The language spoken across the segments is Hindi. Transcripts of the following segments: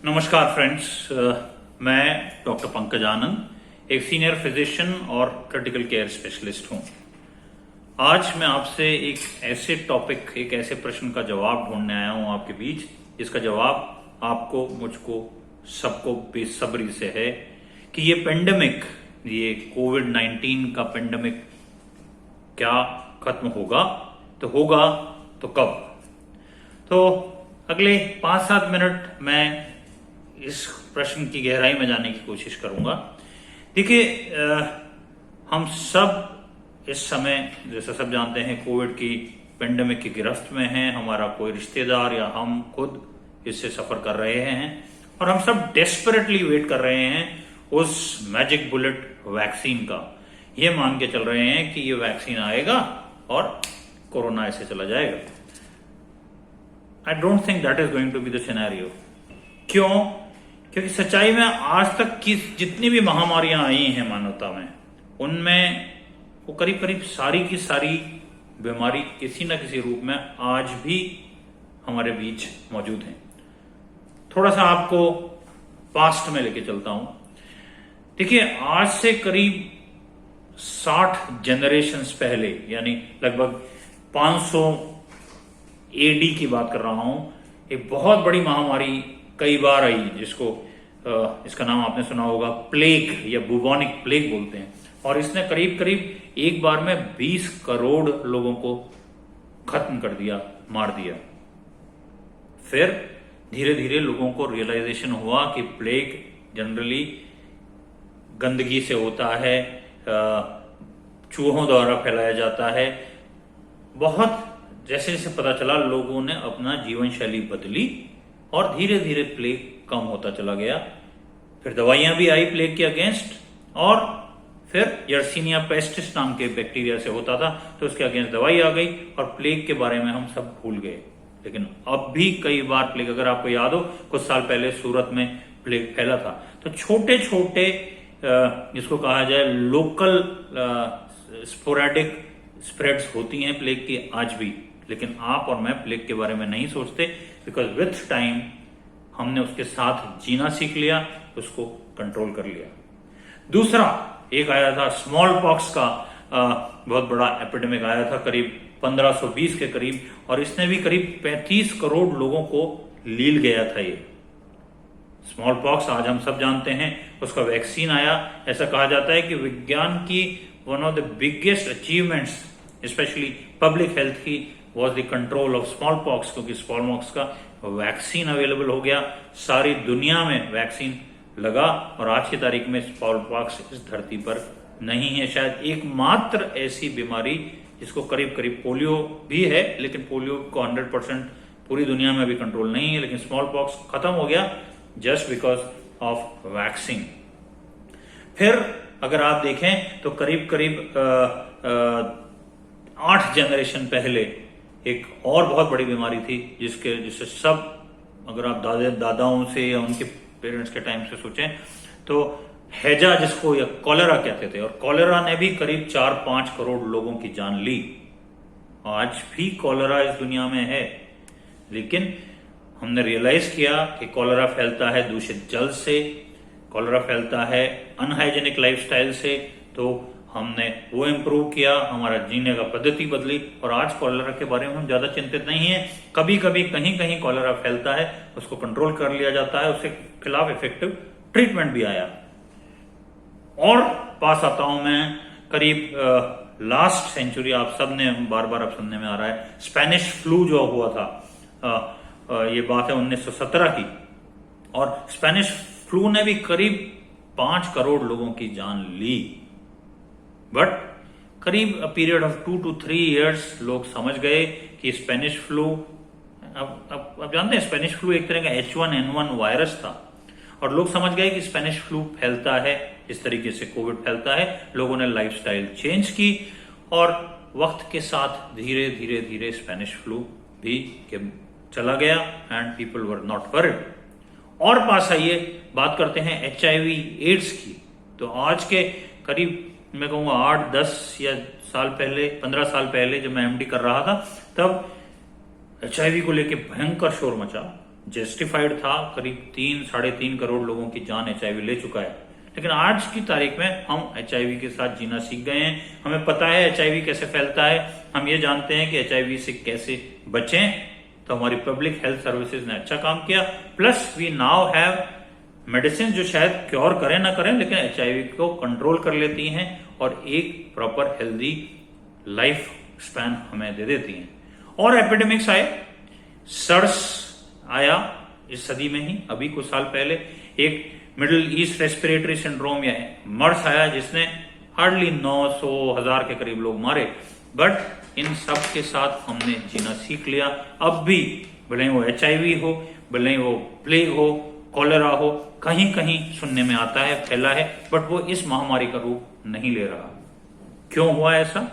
नमस्कार फ्रेंड्स, मैं डॉक्टर पंकज आनंद एक सीनियर फिजिशियन और क्रिटिकल केयर स्पेशलिस्ट हूं। आज मैं आपसे एक ऐसे टॉपिक, एक ऐसे प्रश्न का जवाब ढूंढने आया हूं आपके बीच, जिसका जवाब आपको, मुझको, सबको बेसब्री से है कि ये पेंडेमिक, ये कोविड-19 का पेंडेमिक क्या खत्म होगा? तो होगा तो कब? तो अगले 5-7 मिनट मैं इस प्रश्न की गहराई में जाने की कोशिश करूंगा। देखिए, हम सब इस समय, जैसा सब जानते हैं, कोविड की पेंडेमिक की गिरफ्त में हैं। हमारा कोई रिश्तेदार या हम खुद इससे सफर कर रहे हैं और हम सब डेस्परेटली वेट कर रहे हैं उस मैजिक बुलेट वैक्सीन का। ये मान के चल रहे हैं कि ये वैक्सीन आएगा और कोरोना ऐसे चला जाएगा। I don't think that is going to be the scenario. क्यों? क्योंकि सच्चाई में आज तक की जितनी भी महामारियां आई हैं मानवता में, उनमें वो करीब करीब सारी की सारी बीमारी किसी न किसी रूप में आज भी हमारे बीच मौजूद हैं। थोड़ा सा आपको पास्ट में लेके चलता हूं। देखिए, आज से करीब 60 जनरेशन्स पहले, यानी लगभग 500 एडी की बात कर रहा हूं, एक बहुत बड़ी महामारी कई बार आई, जिसको इसका नाम आपने सुना होगा, प्लेग या बुबोनिक प्लेग बोलते हैं। और इसने करीब करीब एक बार में 20 करोड़ लोगों को खत्म कर दिया, मार दिया। फिर धीरे धीरे लोगों को रियलाइजेशन हुआ कि प्लेग जनरली गंदगी से होता है, चूहों द्वारा फैलाया जाता है। बहुत जैसे जैसे पता चला, लोगों ने अपना जीवन शैली बदली और धीरे धीरे प्लेग कम होता चला गया। फिर दवाइयां भी आई प्लेग के अगेंस्ट, और फिर यर्सीनिया पेस्टिस नाम के बैक्टीरिया से होता था, तो उसके अगेंस्ट दवाई आ गई और प्लेग के बारे में हम सब भूल गए। लेकिन अब भी कई बार प्लेग, अगर आपको याद हो, कुछ साल पहले सूरत में प्लेग फैला था। तो छोटे छोटे, जिसको कहा जाए लोकल स्पोरेडिक स्प्रेड्स होती हैं प्लेग की आज भी। लेकिन आप और मैं प्लेग के बारे में नहीं सोचते, बिकॉज विथ टाइम हमने उसके साथ जीना सीख लिया, उसको कंट्रोल कर लिया। दूसरा एक आया था स्मॉल पॉक्स का, बहुत बड़ा एपिडेमिक आया था करीब 1520 के करीब, और इसने भी करीब 35 करोड़ लोगों को लील गया था। ये स्मॉल पॉक्स आज हम सब जानते हैं, उसका वैक्सीन आया। ऐसा कहा जाता है कि विज्ञान की one of the biggest achievements, especially public health की, was the control of smallpox, क्योंकि स्मॉल पॉक्स का वैक्सीन अवेलेबल हो गया। सारी दुनिया में वैक्सीन लगा और आज की तारीख में स्मॉल पॉक्स इस धरती पर नहीं है। शायद एकमात्र ऐसी बीमारी जिसको करीब करीब, पोलियो भी है, लेकिन पोलियो को 100% पूरी दुनिया में भी कंट्रोल नहीं है, लेकिन स्मॉल पॉक्स खत्म हो गया जस्ट बिकॉज ऑफ वैक्सीन। फिर अगर आप देखें तो करीब करीब 8 जनरेशन पहले एक और बहुत बड़ी बीमारी थी, जिससे सब, अगर आप दादाओं से या उनके पेरेंट्स के टाइम से सोचें तो हैजा, जिसको या कॉलेरा कहते थे, और कॉलेरा ने भी करीब 4-5 करोड़ लोगों की जान ली। आज भी कॉलेरा इस दुनिया में है, लेकिन हमने रियलाइज किया कि कॉलेरा फैलता है दूषित जल से, कॉलेरा फैलता है अनहाइजेनिक लाइफस्टाइल से। तो हमने वो इम्प्रूव किया, हमारा जीने का पद्धति बदली, और आज कॉलेरा के बारे में हम ज्यादा चिंतित नहीं है। कभी कभी कहीं कहीं कॉलेरा फैलता है, उसको कंट्रोल कर लिया जाता है, उसके खिलाफ इफेक्टिव ट्रीटमेंट भी आया। और पास आता हूं मैं करीब लास्ट सेंचुरी, आप सब ने बार बार अब सुनने में आ रहा है, स्पेनिश फ्लू जो हुआ था, ये बात है 1917 की, और स्पेनिश फ्लू ने भी करीब 5 करोड़ लोगों की जान ली। बट करीब पीरियड ऑफ 2 to 3 years लोग समझ गए कि स्पेनिश फ्लू, अब जानते हैं स्पेनिश फ्लू एक तरह का H1N1 वायरस था, और लोग समझ गए कि स्पेनिश फ्लू फैलता है इस तरीके से कोविड फैलता है। लोगों ने लाइफस्टाइल चेंज की, और वक्त के साथ धीरे धीरे धीरे स्पेनिश फ्लू भी चला गया, and people were not worried. और पास आइए, बात करते हैं HIV एड्स की। तो आज के करीब, मैं कहूँगा 8-10 या साल पहले, 15 साल पहले जब मैं MD कर रहा था, तब HIV को लेके भयंकर शोर मचा। जस्टिफाइड था, करीब 3-3.5 करोड़ लोगों की जान HIV ले चुका है। लेकिन आज की तारीख में हम HIV के साथ जीना सीख गए हैं। हमें पता है HIV कैसे फैलता है, हम ये जानते हैं कि HIV से कैसे बचें। तो हमारी पब्लिक हेल्थ सर्विसेज ने अच्छा काम किया। Plus we now have medicine जो शायद क्योर करें ना करें, लेकिन HIV को कंट्रोल कर लेती हैं और एक प्रॉपर हेल्दी लाइफ स्पैन हमें दे देती हैं। और एपिडेमिक्स आए, सर्स आया इस सदी में ही, अभी कुछ साल पहले एक मिडिल ईस्ट रेस्पिरेटरी सिंड्रोम या मर्स आया जिसने हार्डली 900,000 के करीब लोग मारे। बट इन सब के साथ हमने जीना सीख लिया। अब भी भले ही वो HIV हो, भले ही वो प्लेग हो, कॉलेरा हो, कहीं कहीं सुनने में आता है, फैला है, बट वो इस महामारी का रूप नहीं ले रहा। क्यों हुआ ऐसा?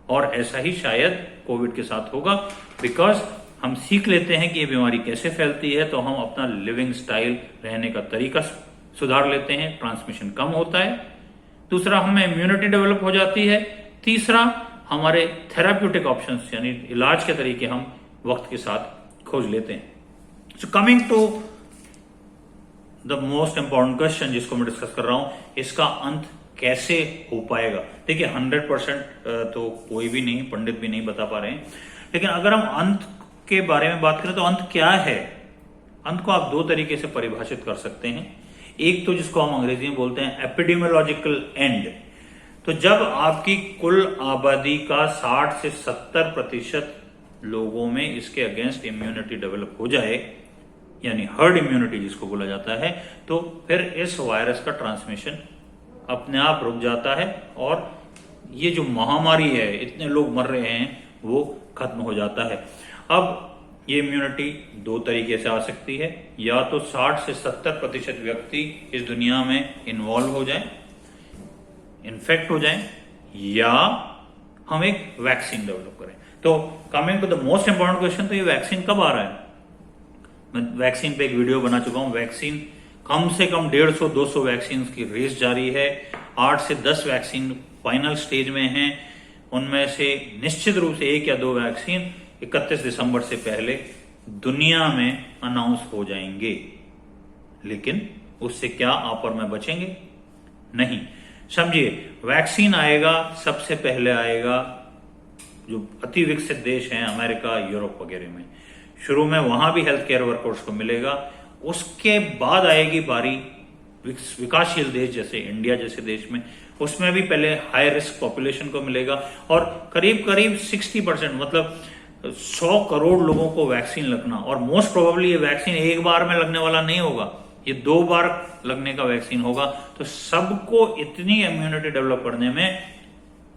और ऐसा ही शायद कोविड के साथ होगा, बिकॉज हम सीख लेते हैं कि ये बीमारी कैसे फैलती है, तो हम अपना लिविंग स्टाइल, रहने का तरीका सुधार लेते हैं, ट्रांसमिशन कम होता है। दूसरा, हमें इम्यूनिटी डेवलप हो जाती है। तीसरा, हमारे थेराप्यूटिक ऑप्शंस यानी इलाज के तरीके हम वक्त के साथ खोज लेते हैं। So coming to the most important question जिसको मैं डिस्कस कर रहा हूं, इसका अंत कैसे हो पाएगा? देखिए 100% तो कोई भी नहीं, पंडित भी नहीं बता पा रहे हैं, लेकिन अगर हम अंत के बारे में बात करें तो अंत क्या है? अंत को आप दो तरीके से परिभाषित कर सकते हैं। एक तो जिसको हम अंग्रेजी में बोलते हैं एपिडेमियोलॉजिकल एंड। तो जब आपकी कुल आबादी का 60 से 70% लोगों में इसके अगेंस्ट इम्यूनिटी डेवलप हो जाए, यानी हर्ड इम्यूनिटी जिसको बोला जाता है, तो फिर इस वायरस का ट्रांसमिशन अपने आप रुक जाता है और ये जो महामारी है, इतने लोग मर रहे हैं, वो खत्म हो जाता है। अब ये इम्यूनिटी दो तरीके से आ सकती है, या तो 60 से 70% व्यक्ति इस दुनिया में इन्वॉल्व हो जाए, इन्फेक्ट हो जाए, या हम एक वैक्सीन डेवलप करें। तो coming to the most important question, तो ये वैक्सीन कब आ रहा है? मैं वैक्सीन पे एक वीडियो बना चुका हूं। वैक्सीन कम से कम 150-200 वैक्सीन की रेस जारी है। 8 से 10 वैक्सीन फाइनल स्टेज में हैं। उनमें से निश्चित रूप से 1 या 2 वैक्सीन 31 दिसंबर से पहले दुनिया में अनाउंस हो जाएंगे। लेकिन उससे क्या आप और मैं बचेंगे? नहीं। समझिए, वैक्सीन आएगा, सबसे पहले आएगा जो अति विकसित देश हैं, अमेरिका, यूरोप वगैरह में। शुरू में वहां भी हेल्थ केयर वर्कर्स को मिलेगा। उसके बाद आएगी बारी विकासशील देश जैसे इंडिया जैसे देश में, उसमें भी पहले हाई रिस्क पॉपुलेशन को मिलेगा और करीब करीब 60% मतलब 100 करोड़ लोगों को वैक्सीन लगना। और मोस्ट प्रोबेबली ये वैक्सीन एक बार में लगने वाला नहीं होगा, ये 2 बार लगने का वैक्सीन होगा। तो सबको इतनी इम्यूनिटी डेवलप करने में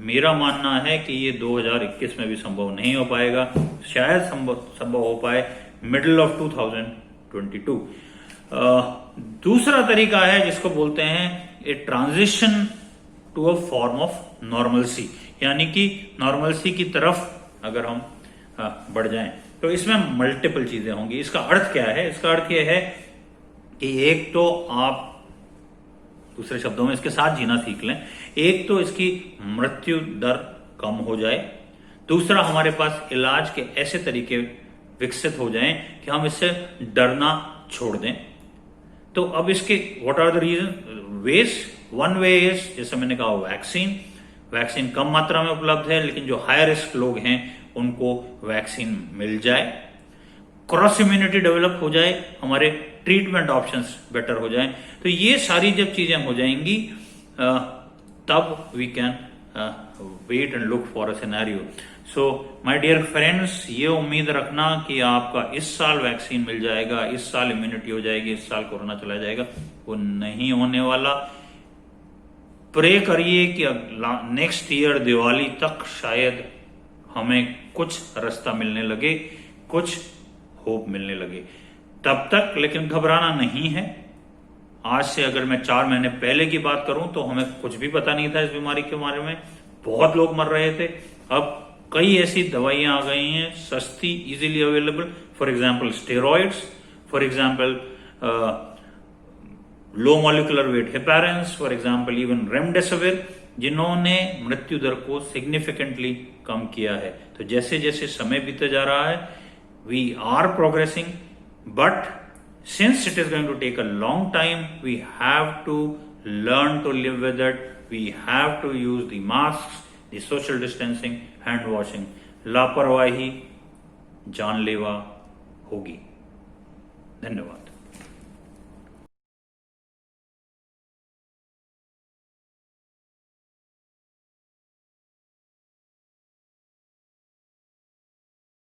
मेरा मानना है कि ये 2021 में भी संभव नहीं हो पाएगा, शायद संभव हो पाए मिडिल ऑफ 2022। दूसरा तरीका है जिसको बोलते हैं a transition to a form of normalcy, यानी कि नॉर्मलसी की तरफ अगर हम बढ़ जाएं, तो इसमें मल्टीपल चीजें होंगी। इसका अर्थ क्या है? इसका अर्थ यह है कि एक तो आप, दूसरे शब्दों में इसके साथ जीना सीख लें। एक तो इसकी मृत्यु दर कम हो जाए, दूसरा हमारे पास इलाज के ऐसे तरीके विकसित हो जाएं कि हम इससे डरना छोड़ दें। तो अब इसके what are the reason ways? One way is, जैसे मैंने कहा, वैक्सीन। वैक्सीन कम मात्रा में उपलब्ध है, लेकिन जो हाई रिस्क लोग हैं उनको वैक्सीन मिल जाए। क्रॉस इम्यूनिटी डेवलप हो जाए, हमारे ट्रीटमेंट ऑप्शंस बेटर हो जाए। तो ये सारी जब चीजें हो जाएंगी तब we can wait and look for a scenario. So my dear friends, ये उम्मीद रखना कि आपका इस साल वैक्सीन मिल जाएगा, इस साल इम्यूनिटी हो जाएगी, इस साल कोरोना चला जाएगा, वो नहीं होने वाला। प्रे करिए कि नेक्स्ट ईयर दिवाली तक शायद हमें कुछ रास्ता मिलने लगे, कुछ होप मिलने लगे। तब तक लेकिन घबराना नहीं है। आज से अगर मैं 4 महीने पहले की बात करूं तो हमें कुछ भी पता नहीं था इस बीमारी के बारे में, बहुत लोग मर रहे थे। अब कई ऐसी दवाइयां आ गई हैं, सस्ती, easily available, for example steroids, for example low molecular weight heparins, for example even remdesivir, जिन्होंने मृत्यु दर को सिग्निफिकेंटली कम किया है। तो जैसे जैसे समय बीते जा रहा है, we are progressing, But since it is going to take a long time, we have to learn to live with it. We have to use the masks, the social distancing, hand washing. लापरवाही जानलेवा होगी। धन्यवाद।